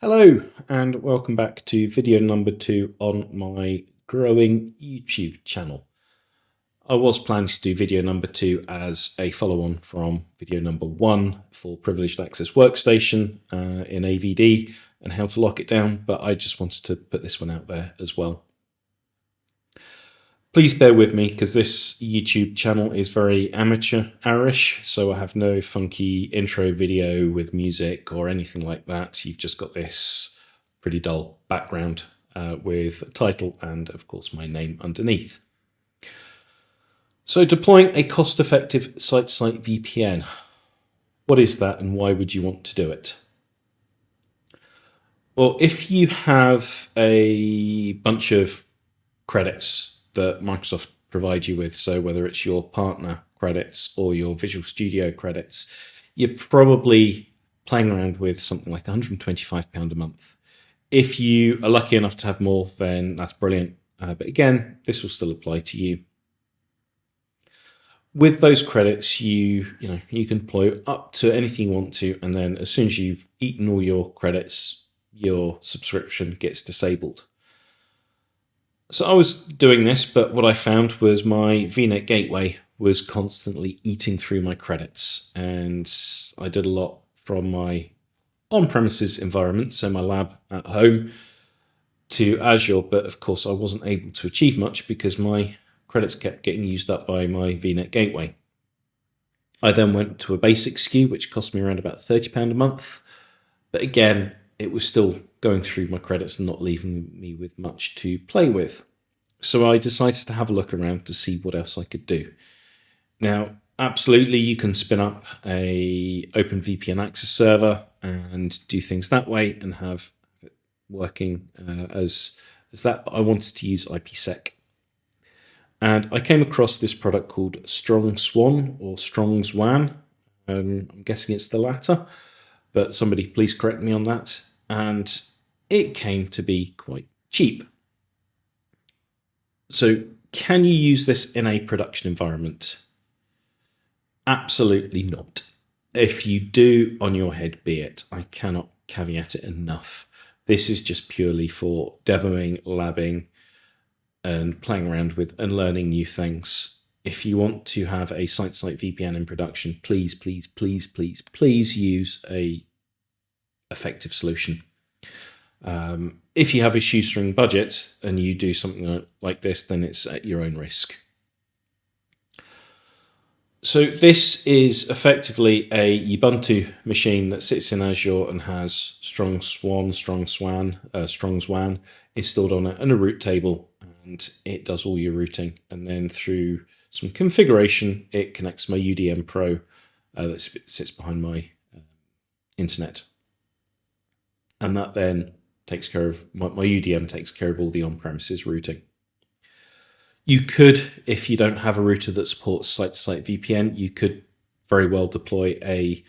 Hello and welcome back to video number 2 on my growing YouTube channel. I was planning to do video number 2 as a follow-on from video number 1 for Privileged Access Workstation in AVD and how to lock it down, but I just wanted to put this one out there as well. Please bear with me because this YouTube channel is very amateur-hourish, so I have no funky intro video with music or anything like that. You've just got this pretty dull background with a title and, of course, my name underneath. So deploying a cost-effective site-to-site VPN. What is that and why would you want to do it? Well, if you have a bunch of credits that Microsoft provide you with, so whether it's your partner credits or your Visual Studio credits, you're probably playing around with something like £125 a month. If you are lucky enough to have more, then that's brilliant. But again, this will still apply to you. With those credits, you can deploy up to anything you want to, and then as soon as you've eaten all your credits, your subscription gets disabled. So I was doing this, but what I found was my vNet gateway was constantly eating through my credits. And I did a lot from my on-premises environment, so my lab at home, to Azure. But of course, I wasn't able to achieve much because my credits kept getting used up by my vNet gateway. I then went to a basic SKU, which cost me around about £30 a month. But again, it was still going through my credits and not leaving me with much to play with. So I decided to have a look around to see what else I could do. Now, absolutely, you can spin up a open VPN access server and do things that way and have it working as that. But I wanted to use IPsec. And I came across this product called Strong Swan or Strong's WAN. I'm guessing it's the latter, but somebody please correct me on that. And it came to be quite cheap. So can you use this in a production environment? Absolutely not. If you do, on your head be it. I cannot caveat it enough. This is just purely for demoing, labbing, and playing around with and learning new things. If you want to have a site-to-site VPN in production, please, please, please, please, please use a effective solution. If you have a shoestring budget and you do something like this, then it's at your own risk. So this is effectively a Ubuntu machine that sits in Azure and has Strong's WAN installed on it and a route table, and it does all your routing. And then through some configuration, it connects my UDM Pro that sits behind my internet. And that then takes care of, my UDM takes care of all the on-premises routing. You could, if you don't have a router that supports site-to-site VPN, you could very well deploy a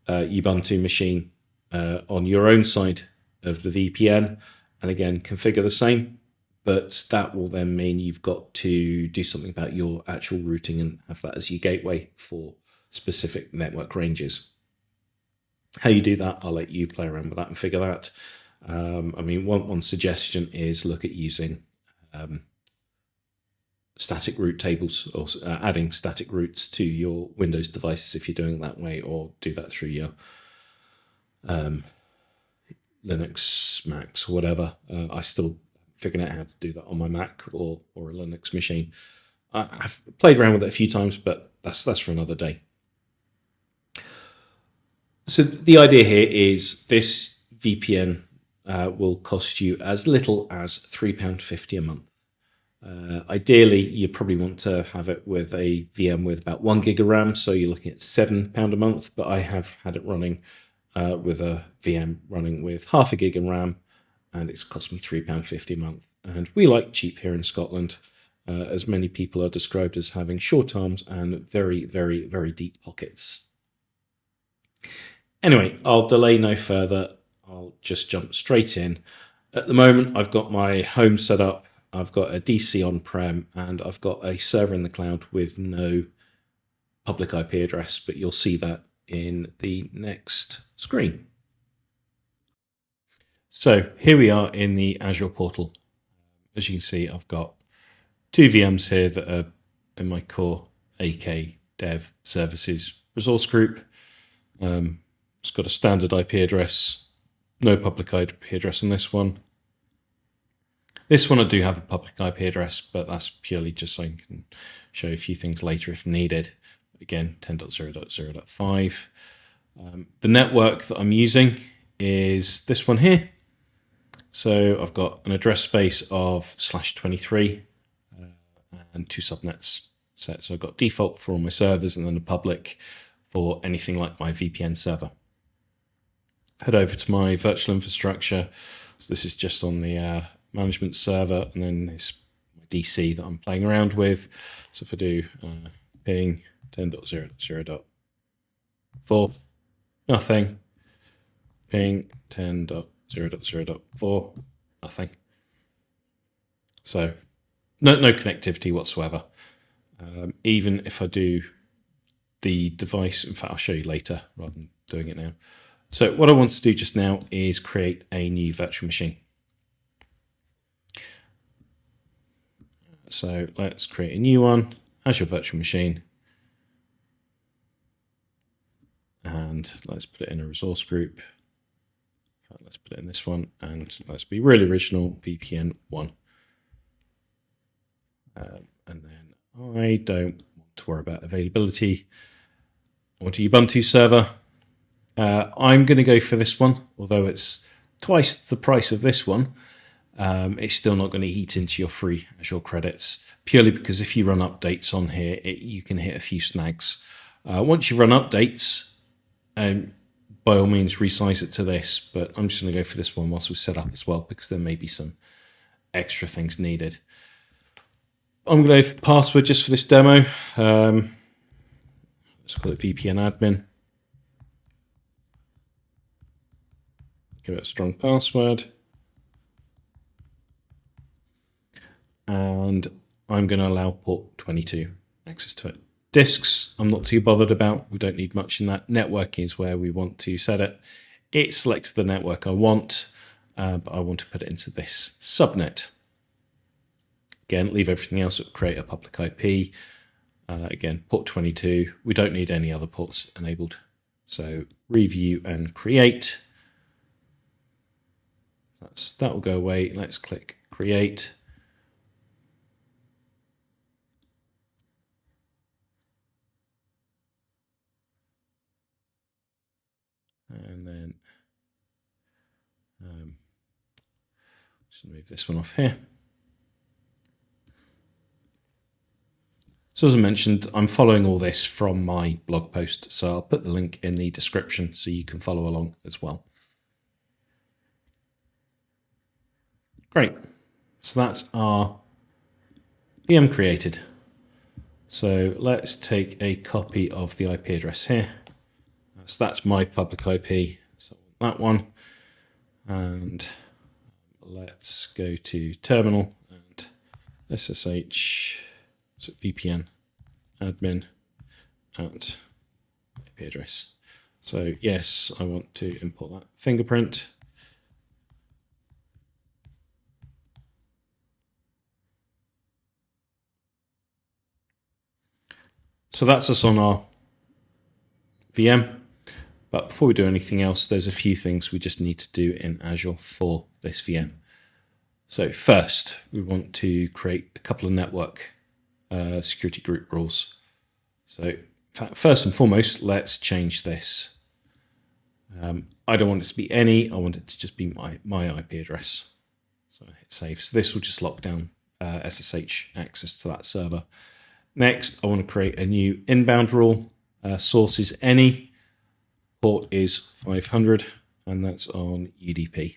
Ubuntu machine on your own side of the VPN, and again, configure the same, but that will then mean you've got to do something about your actual routing and have that as your gateway for specific network ranges. How you do that, I'll let you play around with that and figure that. I mean, one suggestion is look at using static route tables or adding static routes to your Windows devices if you're doing it that way, or do that through your Linux, Macs, or whatever. I still figuring out how to do that on my Mac or a Linux machine. I've played around with it a few times, but that's for another day. So the idea here is this VPN will cost you as little as £3.50 a month. Ideally, you probably want to have it with a VM with about 1 gig of RAM, so you're looking at £7 a month, but I have had it running with a VM running with half a gig of RAM, and it's cost me £3.50 a month. And we like cheap here in Scotland, as many people are described as having short arms and very, very, very deep pockets. Anyway, I'll delay no further. I'll just jump straight in. At the moment, I've got my home set up. I've got a DC on-prem, and I've got a server in the cloud with no public IP address, but you'll see that in the next screen. So here we are in the Azure portal. As you can see, I've got two VMs here that are in my core AK dev services resource group. It's got a standard IP address, no public IP address on this one. This one I do have a public IP address, but that's purely just so I can show you a few things later if needed. Again, 10.0.0.5. The network that I'm using is this one here. So I've got an address space of /23 and two subnets set. So I've got default for all my servers and then a public for anything like my VPN server. Head over to my virtual infrastructure. So this is just on the management server, and then this DC that I'm playing around with. So if I do ping 10.0.0.4, nothing. Ping 10.0.0.4, nothing. So no connectivity whatsoever. Even if I do the device, in fact, I'll show you later rather than doing it now. So what I want to do just now is create a new virtual machine. So let's create a new one, Azure Virtual Machine. And let's put it in a resource group. Let's put it in this one, and let's be really original, VPN 1. And then I don't want to worry about availability. I want a Ubuntu server. I'm going to go for this one, although it's twice the price of this one. It's still not going to eat into your free Azure credits, purely because if you run updates on here, you can hit a few snags. Once you run updates, by all means resize it to this, but I'm just going to go for this one whilst we set up as well, because there may be some extra things needed. I'm going to go for the password just for this demo. Let's call it VPN admin. Give it a strong password. And I'm going to allow port 22 access to it. Disks, I'm not too bothered about. We don't need much in that. Networking is where we want to set it. It selected the network I want, but I want to put it into this subnet. Again, leave everything else, create a public IP. Again, port 22. We don't need any other ports enabled. So review and create. That will go away. Let's click create. And then just move this one off here. So as I mentioned, I'm following all this from my blog post, so I'll put the link in the description so you can follow along as well. Great. So that's our VM created. So let's take a copy of the IP address here. So that's my public IP, so that one. And let's go to terminal and SSH, so VPN admin at IP address. So yes, I want to import that fingerprint. So that's us on our VM. But before we do anything else, there's a few things we just need to do in Azure for this VM. So first, we want to create a couple of network security group rules. So first and foremost, let's change this. I don't want it to be any, I want it to just be my IP address. So I hit save. So this will just lock down SSH access to that server. Next, I want to create a new inbound rule. Source is any. Port is 500, and that's on UDP.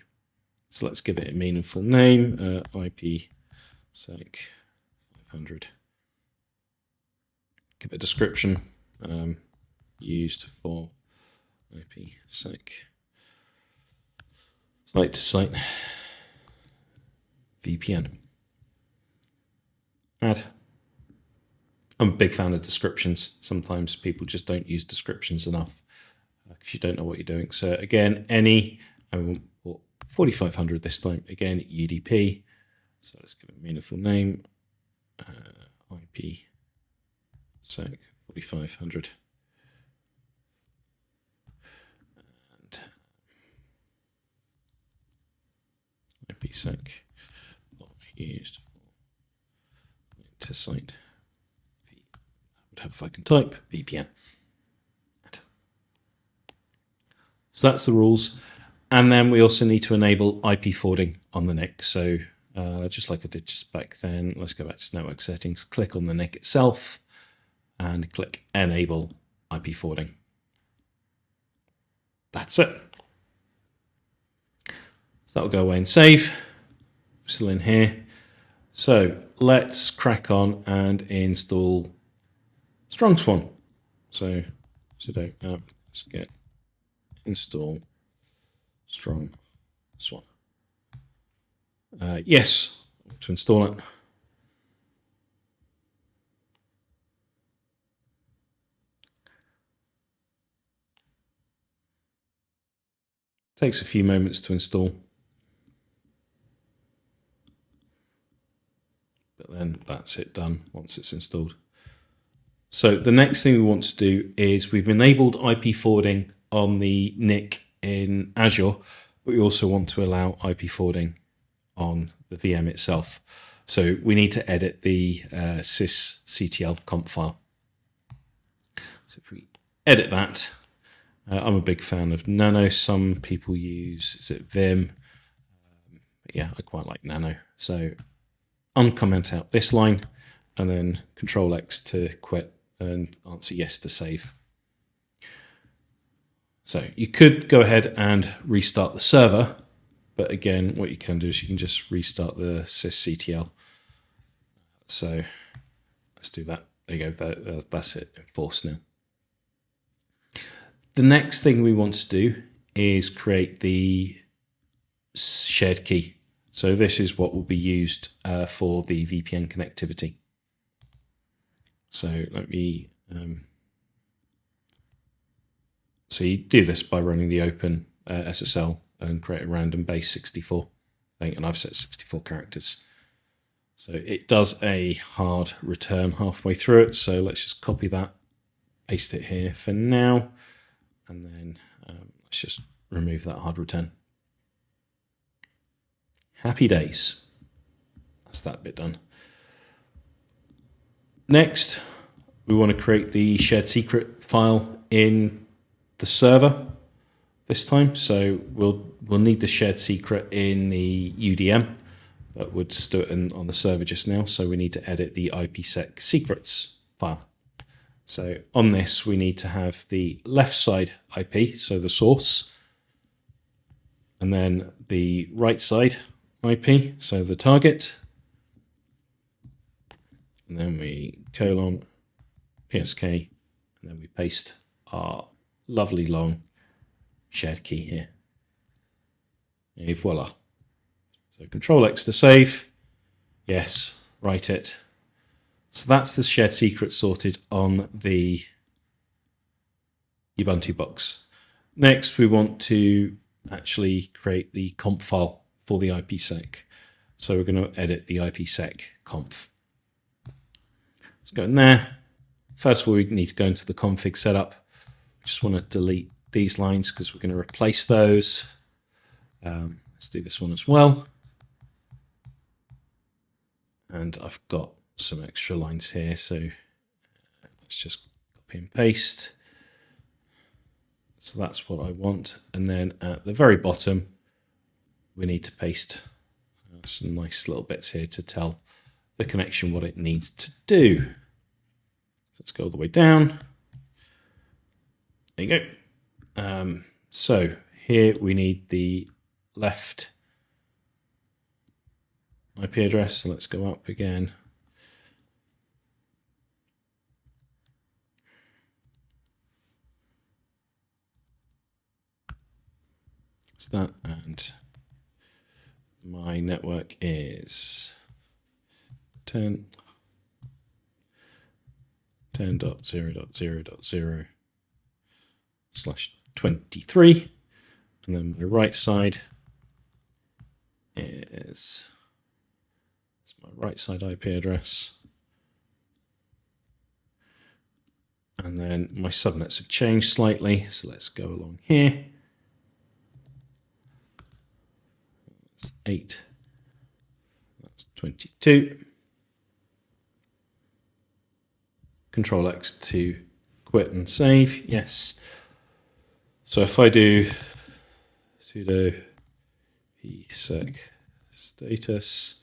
So let's give it a meaningful name, IPsec 500. Give it a description, used for IPsec site-to-site VPN. Add. I'm a big fan of descriptions. Sometimes people just don't use descriptions enough because you don't know what you're doing. So again, any, I want port 4500 this time, again, UDP. So let's give it a meaningful name, IP sec 4500. And IP sec not used to site. Would have if I can type VPN. So that's the rules. And then we also need to enable IP forwarding on the NIC. So just like I did just back then, let's go back to network settings, click on the NIC itself and click enable IP forwarding. That's it. So that'll go away and save. Still in here. So let's crack on and install Strong Swan. So sudo apt get install Strong Swan. Yes, to install it. Takes a few moments to install, but then that's it done once it's installed. So the next thing we want to do is we've enabled IP forwarding on the NIC in Azure, but we also want to allow IP forwarding on the VM itself. So we need to edit the sysctl conf file. So if we edit that, I'm a big fan of Nano. Some people use, is it Vim? Yeah, I quite like Nano. So uncomment out this line and then Control X to quit and answer yes to save. So you could go ahead and restart the server, but again, what you can do is you can just restart the sysctl. So let's do that. There you go. That's it. Enforced now. The next thing we want to do is create the shared key. So this is what will be used for the VPN connectivity. So let me, so you do this by running the open SSL and create a random base 64 thing, and I've set 64 characters. So it does a hard return halfway through it. So let's just copy that, paste it here for now, and then let's just remove that hard return. Happy days. That's that bit done. Next, we want to create the shared secret file in the server this time. So we'll need the shared secret in the UDM, but we'll just do it on the server just now. So we need to edit the IPsec secrets file. So on this, we need to have the left side IP, so the source, and then the right side IP, so the target, and then we colon PSK, and then we paste our lovely long shared key here. And voila. So Control X to save. Yes, write it. So that's the shared secret sorted on the Ubuntu box. Next, we want to actually create the conf file for the IPsec. So we're going to edit the IPsec conf. Let's go in there. First of all, we need to go into the config setup. I just want to delete these lines because we're going to replace those. Let's do this one as well. And I've got some extra lines here, so let's just copy and paste. So that's what I want. And then at the very bottom, we need to paste some nice little bits here to tell the connection what it needs to do. So let's go all the way down. There you go. So here we need the left IP address. So let's go up again. So that, and my network is 10.0.0.0/23, and then my right side is my right side IP address. And then my subnets have changed slightly. So let's go along here. That's 8. That's 22. Control X to quit and save. Yes. So if I do sudo psec status,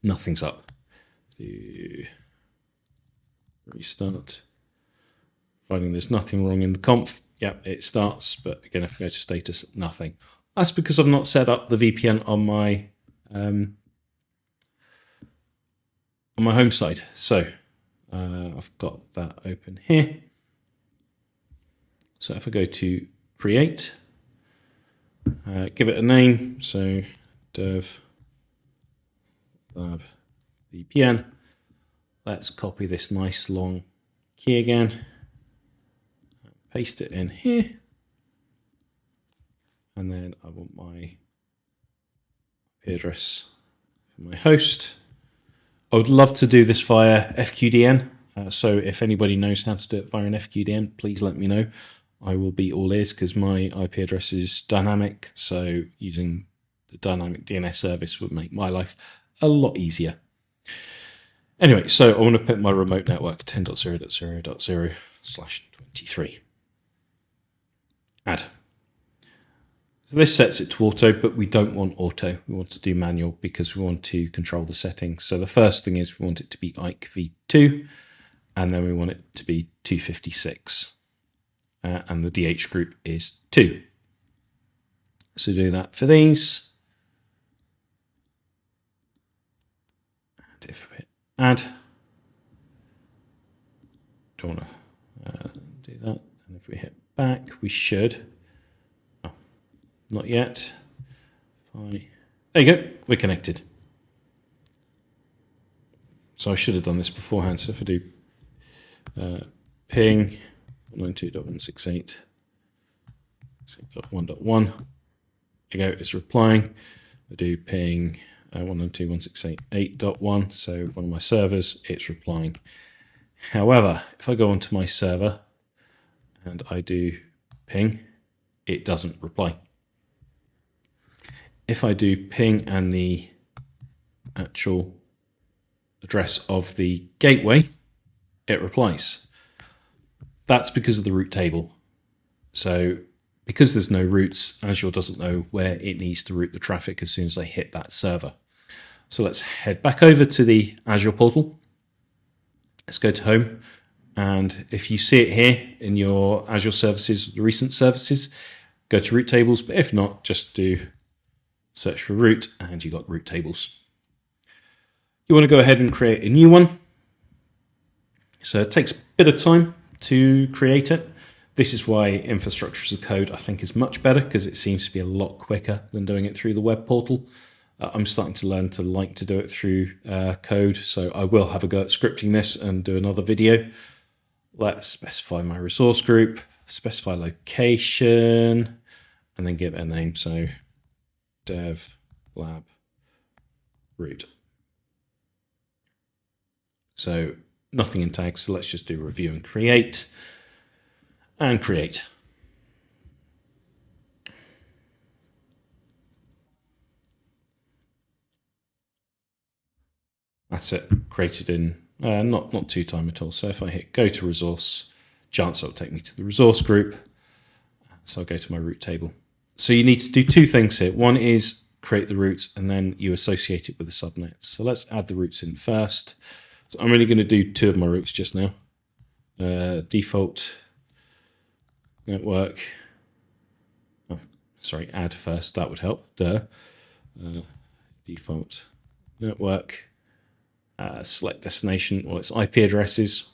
nothing's up. Do restart. Finding there's nothing wrong in the conf. Yep, it starts. But again, if I go to status, nothing. That's because I've not set up the VPN on my home side. So I've got that open here. So if I go to create, give it a name. So dev lab VPN. Let's copy this nice long key again. Paste it in here. And then I want my IP address for my host. I would love to do this via FQDN. So if anybody knows how to do it via an FQDN, please let me know. I will be all ears because my IP address is dynamic. So using the dynamic DNS service would make my life a lot easier. Anyway, so I want to put my remote network 10.0.0.0/23. Add. So this sets it to auto, but we don't want auto. We want to do manual because we want to control the settings. So the first thing is we want it to be IKE v2, and then we want it to be 256. And the DH group is 2. So do that for these. And if we hit add, don't want to do that. And if we hit back, we should. Oh, not yet. Fine. There you go. We're connected. So I should have done this beforehand. So if I do ping 192.168.1.1, there you go. It's replying. I do ping 192.168.8.1. So one of my servers, it's replying. However, if I go onto my server and I do ping, it doesn't reply. If I do ping and the actual address of the gateway, it replies. That's because of the route table. So because there's no routes, Azure doesn't know where it needs to route the traffic as soon as I hit that server. So let's head back over to the Azure portal. Let's go to home. And if you see it here in your Azure services, the recent services, go to route tables. But if not, just do search for route and you got route tables. You want to go ahead and create a new one. So it takes a bit of time to create it. This is why infrastructure as a code I think is much better because it seems to be a lot quicker than doing it through the web portal. I'm starting to learn to like to do it through code, so I will have a go at scripting this and do another video. Let's specify my resource group, specify location, and then give it a name. So dev lab root. So nothing in tags, so let's just do review and create. And create. That's it, created in not too time at all. So if I hit go to resource, chance it'll take me to the resource group. So I'll go to my route table. So you need to do two things here. One is create the routes and then you associate it with the subnets. So let's add the routes in first. So I'm only going to do two of my routes just now. Default network. Oh, sorry, add first. That would help. Default network. Select destination or its IP addresses.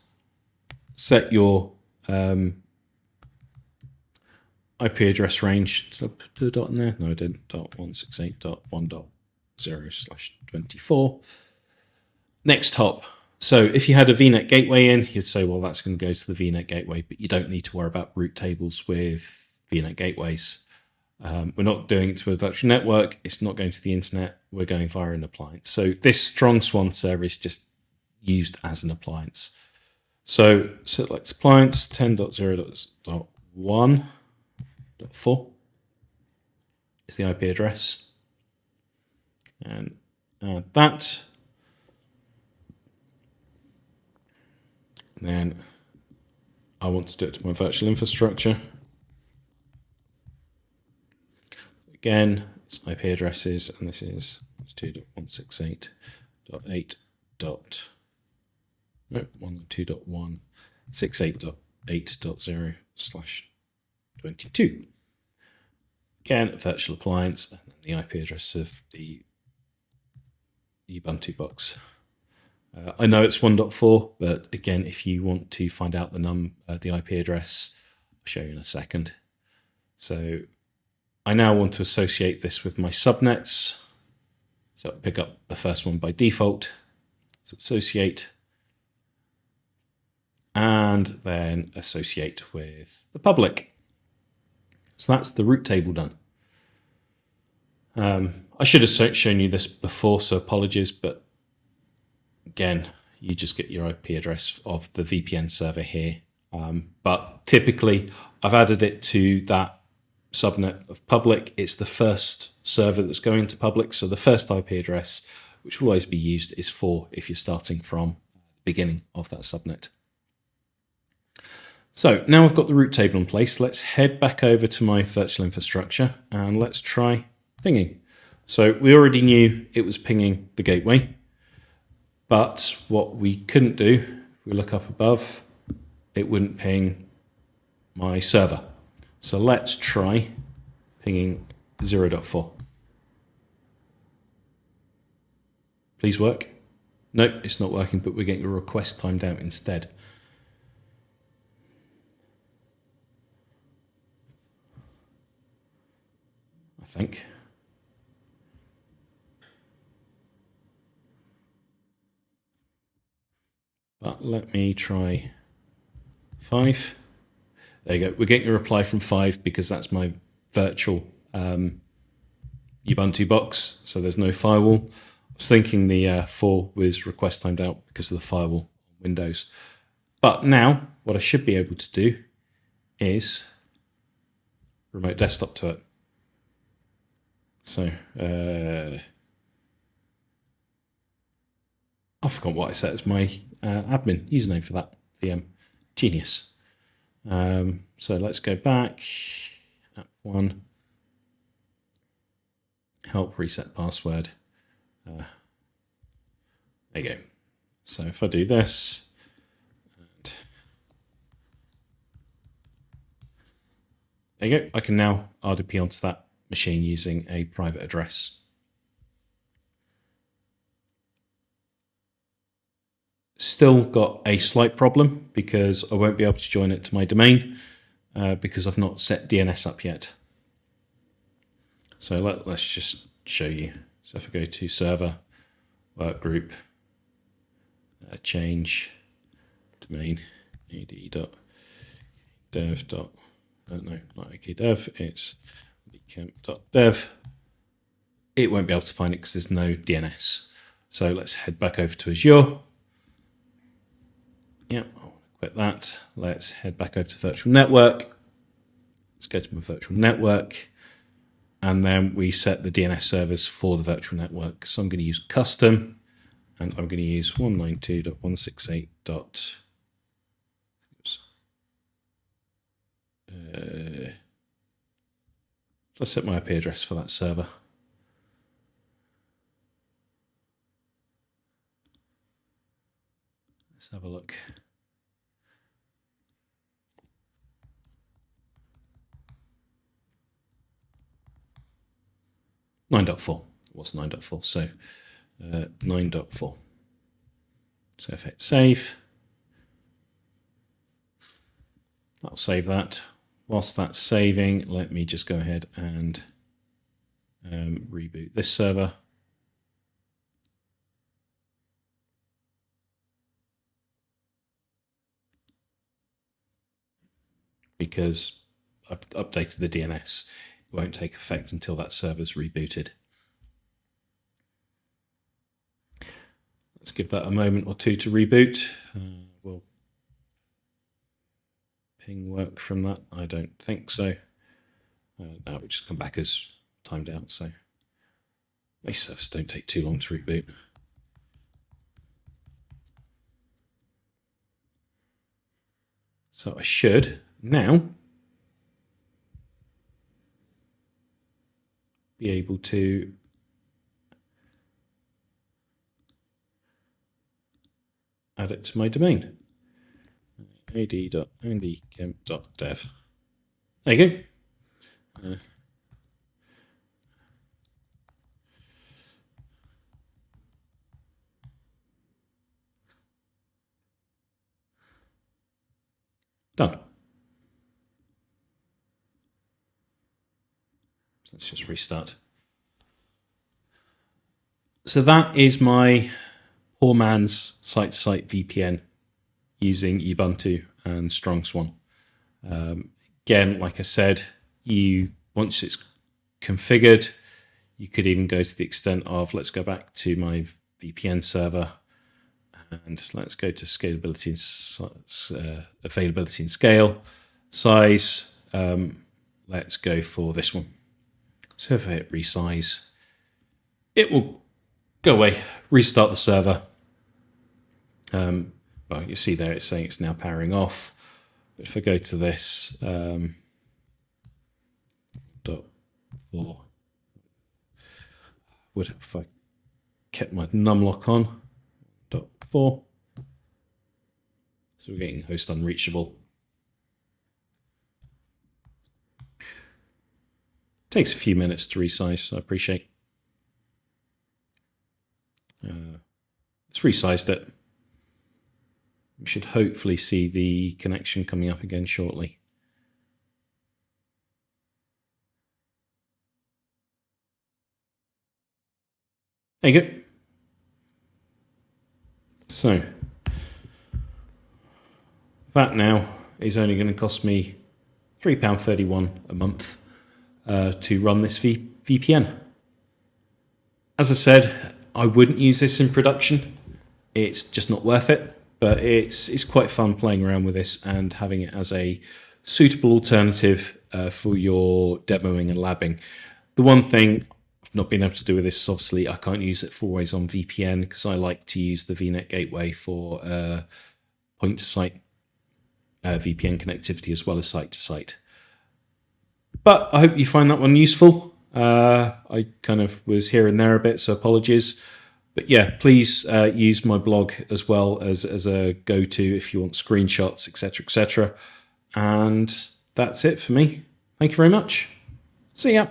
Set your IP address range. Did I put a dot in there? No, I didn't. .168.1.0/24. Next hop. So if you had a vNet gateway in, you'd say, well, that's going to go to the vNet gateway, but you don't need to worry about route tables with vNet gateways. We're not doing it to a virtual network. It's not going to the internet. We're going via an appliance. So this strong swan server is just used as an appliance. So select appliance 10.0.1.4 is the IP address. And add that. And then I want to do it to my virtual infrastructure. Again, it's IP addresses, and this is 192.8.8.0/22. Again, a virtual appliance, and the IP address of the Ubuntu box. I know it's 1.4, but again, if you want to find out the IP address, I'll show you in a second. So I now want to associate this with my subnets. So I'll pick up the first one by default. So associate, and then associate with the public. So that's the route table done. I should have shown you this before, so apologies, but again, you just get your IP address of the VPN server here. But typically, I've added it to that subnet of public. It's the first server that's going to public, so the first IP address, which will always be used, is 4 if you're starting from the beginning of that subnet. So now we've got the route table in place. Let's head back over to my virtual infrastructure and let's try pinging. So we already knew it was pinging the gateway, but what we couldn't do, if we look up above, it wouldn't ping my server. So let's try pinging 0.4. Please work. Nope, it's not working, but we're getting a request timed out instead. I think. But let me try 5. There you go. We're getting a reply from 5 because that's my virtual Ubuntu box, so there's no firewall. I was thinking the 4 was request timed out because of the firewall on Windows. But now, what I should be able to do is remote desktop to it. So, I forgot what I set as my admin username for that VM. Genius. So let's go back. App 1. Help reset password. There you go. So if I do this, and there you go. I can now RDP onto that machine using a private address. Still got a slight problem because I won't be able to join it to my domain because I've not set DNS up yet. So let's just show you. So if I go to server, work group, change domain, ad.dev. No, not akdev, it's camp.dev. It won't be able to find it because there's no DNS. So let's head back over to Azure. Yep, I'll quit that. Let's head back over to virtual network. Let's go to my virtual network. And then we set the DNS servers for the virtual network. So I'm going to use custom, and I'm going to use 192.168. Let's set my IP address for that server. Let's have a look. (9.4). It was 9.4, so 9.4. So if I hit save, that'll save that. Whilst that's saving, let me just go ahead and reboot this server. Because I've updated the DNS. won't take effect until that server's rebooted. Let's give that a moment or two to reboot. Will ping work from that? I don't think so. No, we just come back as timed out. So these servers don't take too long to reboot. So I should now be able to add it to my domain. ad.andykemp.dev. There you go. Done. Let's just restart. So that is my poor man's site-to-site VPN using Ubuntu and StrongSwan. Again, like I said, once it's configured, you could even go to the extent of, let's go back to my VPN server and let's go to scalability and availability and scale size. Let's go for this one. So if I hit resize, it will go away, restart the server. Well, you see there it's saying it's now powering off. But if I go to this, .4, would have if I kept my numlock on, .4. So we're getting host unreachable. Takes a few minutes to resize, so I appreciate. It's resized it. We should hopefully see the connection coming up again shortly. There you go. So that now is only going to cost me £3.31 a month to run this VPN. As I said, I wouldn't use this in production. It's just not worth it. But it's quite fun playing around with this and having it as a suitable alternative for your demoing and labbing. The one thing I've not been able to do with this is obviously I can't use it for always on VPN because I like to use the vNet gateway for point-to-site VPN connectivity as well as site-to-site. But I hope you find that one useful. I kind of was here and there a bit, so apologies. But yeah, please use my blog as well as a go-to if you want screenshots, etc., etc. And that's it for me. Thank you very much. See ya.